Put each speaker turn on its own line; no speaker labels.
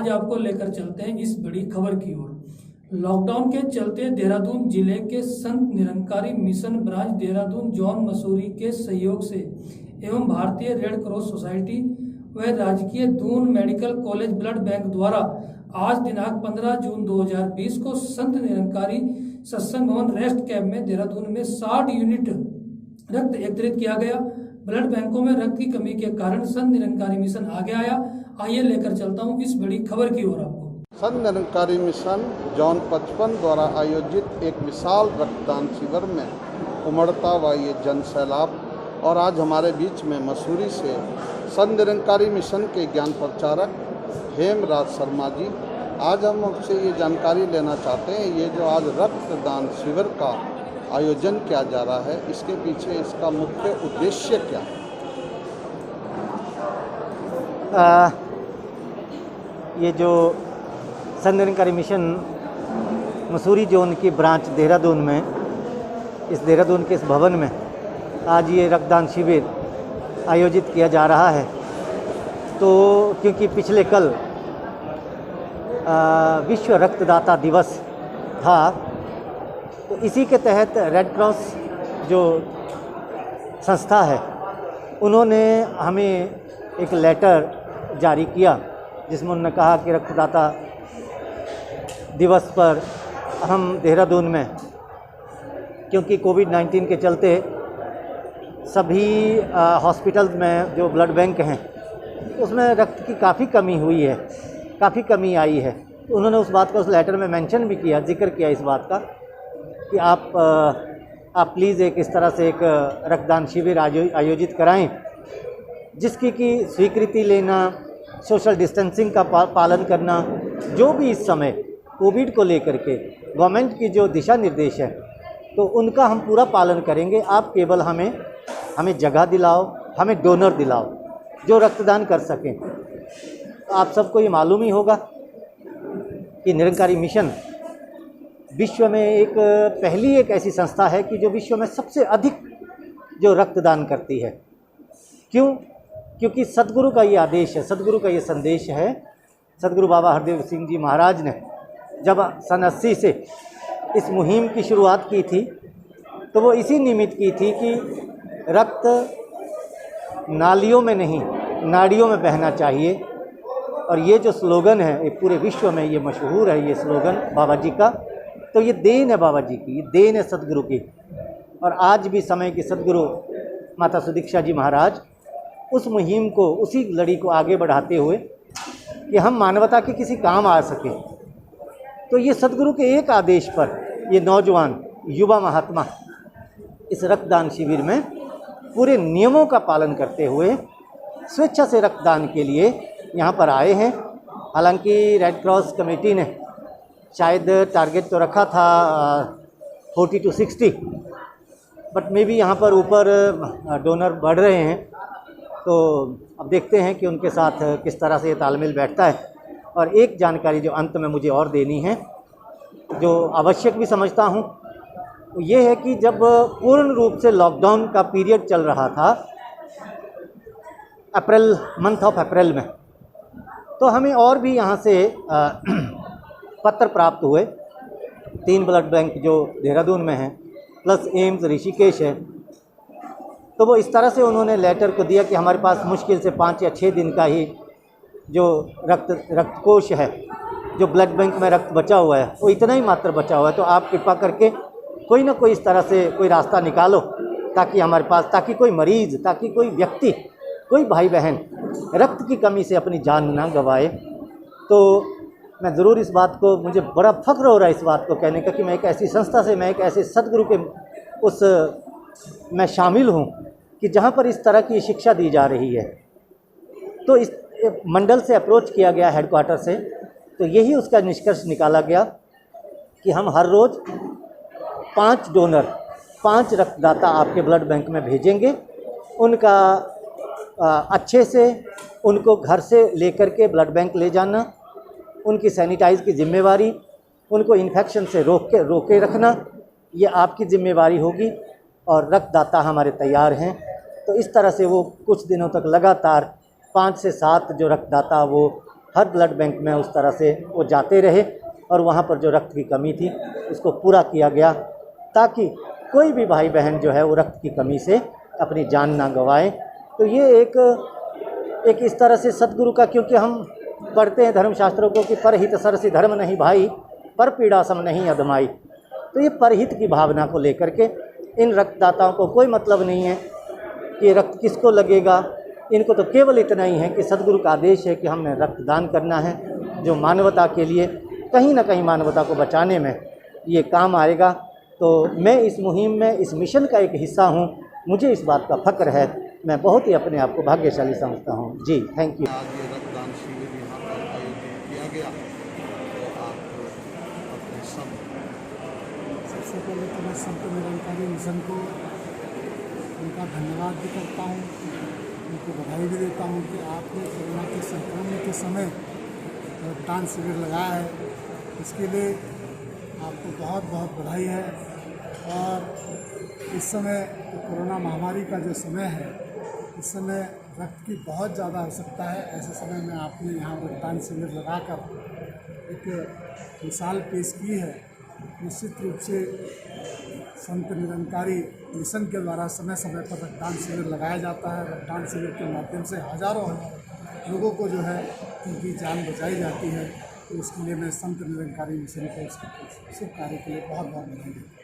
आज आपको लेकर चलते हैं इस बड़ी खबर की ओर। लॉकडाउन के चलते देहरादून जिले के Sant Nirankari mission branch Dehradun zone Mussoorie के सहयोग से एवं भारतीय रेड क्रॉस सोसाइटी व राजकीय Doon medical college blood bank द्वारा आज दिनांक 15 जून 2020 को संत निरंकारी सत्संग भवन रेस्ट कैंप में देहरादून में 60 यूनिट रक्त एकत्रित किया गया। ब्लड बैंकों में रक्त की कमी के कारण संत निरंकारी मिशन आगे आया। आइए लेकर चलता हूं इस बड़ी खबर की ओर आपको।
संत निरंकारी मिशन जोन 55 द्वारा आयोजित एक विशाल रक्तदान शिविर में उमड़ता हुआ ये जन सैलाब और आज हमारे बीच में मसूरी से संत निरंकारी मिशन के ज्ञान प्रचारक हेमराज शर्मा जी। आज हम आपसे ये जानकारी लेना चाहते हैं, ये जो आज रक्तदान शिविर का आयोजन किया जा रहा है, इसके पीछे इसका मुख्य उद्देश्य क्या है?
ये जो संत निरंकारी मिशन मसूरी जोन की ब्रांच देहरादून में, इस देहरादून के इस भवन में आज ये रक्तदान शिविर आयोजित किया जा रहा है। तो क्योंकि पिछले कल विश्व रक्तदाता दिवस था, तो इसी के तहत रेड क्रॉस जो संस्था है उन्होंने हमें एक लेटर जारी किया जिसमें उन्होंने कहा कि रक्तदाता दिवस पर हम देहरादून में, क्योंकि कोविड-19 के चलते सभी हॉस्पिटल्स में जो ब्लड बैंक हैं उसमें रक्त की काफ़ी कमी हुई है, काफ़ी कमी आई है। तो उन्होंने उस बात का उस लेटर में मेंशन भी किया, जिक्र किया इस बात का कि आप प्लीज़ एक इस तरह से एक रक्तदान शिविर आयोजित कराएं जिसकी कि स्वीकृति लेना, सोशल डिस्टेंसिंग का पालन करना, जो भी इस समय कोविड को लेकर के गवर्नमेंट की जो दिशा निर्देश है तो उनका हम पूरा पालन करेंगे। आप केवल हमें जगह दिलाओ, हमें डोनर दिलाओ जो रक्तदान कर सकें। आप सबको ये मालूम ही होगा कि निरंकारी मिशन विश्व में पहली एक ऐसी संस्था है कि जो विश्व में सबसे अधिक जो रक्तदान करती है। क्यों? क्योंकि सदगुरु का ये आदेश है, सदगुरु का ये संदेश है। सदगुरु बाबा हरदेव सिंह जी महाराज ने जब सन 80 से इस मुहिम की शुरुआत की थी तो वो इसी निमित्त की थी कि रक्त नालियों में नहीं नाड़ियों में बहना चाहिए। और ये जो स्लोगन है ये पूरे विश्व में ये मशहूर है, ये स्लोगन बाबा जी का। तो ये देन है बाबा जी की, ये देन है सदगुरु की। और आज भी समय के सदगुरु माता सुदीक्षा जी महाराज उस मुहिम को, उसी लड़ी को आगे बढ़ाते हुए कि हम मानवता के किसी काम आ सके, तो ये सदगुरु के एक आदेश पर ये नौजवान युवा महात्मा इस रक्तदान शिविर में पूरे नियमों का पालन करते हुए स्वेच्छा से रक्तदान के लिए यहाँ पर आए हैं। हालांकि रेड क्रॉस कमेटी ने शायद टारगेट तो रखा था 40 to 60, बट मे बी यहाँ पर ऊपर डोनर बढ़ रहे हैं। तो अब देखते हैं कि उनके साथ किस तरह से ये तालमेल बैठता है। और एक जानकारी जो अंत में मुझे और देनी है, जो आवश्यक भी समझता हूँ, ये है कि जब पूर्ण रूप से लॉकडाउन का पीरियड चल रहा था मंथ ऑफ अप्रैल में, तो हमें और भी यहाँ से पत्र प्राप्त हुए। 3 ब्लड बैंक जो देहरादून में हैं प्लस एम्स ऋषिकेश है, तो वो इस तरह से उन्होंने लेटर को दिया कि हमारे पास मुश्किल से 5 या 6 दिन का ही जो रक्तकोष है, जो ब्लड बैंक में रक्त बचा हुआ है वो इतना ही मात्र बचा हुआ है। तो आप कृपा करके कोई ना कोई इस तरह से कोई रास्ता निकालो ताकि हमारे पास, ताकि कोई मरीज़, ताकि कोई व्यक्ति, कोई भाई बहन रक्त की कमी से अपनी जान ना गंवाए। तो मैं ज़रूर इस बात को, मुझे बड़ा फ़ख्र हो रहा है इस बात को कहने का कि मैं एक ऐसी संस्था से, मैं एक ऐसे सदगुरु के मैं शामिल हूँ कि जहाँ पर इस तरह की शिक्षा दी जा रही है। तो इस मंडल से अप्रोच किया गया, हेडक्वार्टर से, तो यही उसका निष्कर्ष निकाला गया कि हम हर रोज़ 5 डोनर, 5 रक्तदाता आपके ब्लड बैंक में भेजेंगे। उनका अच्छे से उनको घर से लेकर के ब्लड बैंक ले जाना, उनकी सैनिटाइज की जिम्मेवारी, उनको इन्फेक्शन से रोके रखना, ये आपकी जिम्मेवारी होगी। और रक्तदाता हमारे तैयार हैं। तो इस तरह से वो कुछ दिनों तक लगातार 5 से 7 जो रक्तदाता वो हर ब्लड बैंक में उस तरह से वो जाते रहे और वहाँ पर जो रक्त की कमी थी उसको पूरा किया गया, ताकि कोई भी भाई बहन जो है वो रक्त की कमी से अपनी जान ना गंवाए। तो ये एक इस तरह से सद्गुरु का, क्योंकि हम पढ़ते हैं धर्मशास्त्रों को कि परहित सरसि धर्म नहीं भाई, पर पीड़ा सम नहीं अधमाई। तो ये परहित की भावना को लेकर के इन रक्तदाताओं को कोई मतलब नहीं है कि रक्त किसको लगेगा। इनको तो केवल इतना ही है कि सद्गुरु का आदेश है कि हमने रक्तदान करना है, जो मानवता के लिए कहीं ना कहीं मानवता को बचाने में ये काम आएगा। तो मैं इस मुहिम में, इस मिशन का एक हिस्सा हूँ, मुझे इस बात का फ़ख्र है। मैं बहुत ही अपने आप को भाग्यशाली समझता हूँ। जी, थैंक यू।
आज ये रक्तदान शिविर यहाँ पर आयोजित किया गया, तो आप अपने
सबसे पहले तो मैं संत निरंकारी मिशन को उनका धन्यवाद भी करता हूँ, उनको बधाई भी देता हूँ कि आपने कोरोना के संक्रमण के समय रक्तदान शिविर लगाया है, इसके लिए आपको बहुत बहुत बधाई है। और इस समय तो कोरोना महामारी का जो समय है, इस समय रक्त की बहुत ज़्यादा आवश्यकता है। ऐसे समय में आपने यहाँ रक्तदान शिविर लगाकर एक मिसाल पेश की है। निश्चित रूप से संत निरंकारी मिशन के द्वारा समय समय पर रक्तदान शिविर लगाया जाता है। रक्तदान शिविर के माध्यम से हज़ारों लोगों को जो है उनकी जान बचाई जाती है। तो उसके लिए मैं संत निरंकारी मिशन को इसके शुभ कार्य के लिए बहुत बहुत बधाई देता हूँ।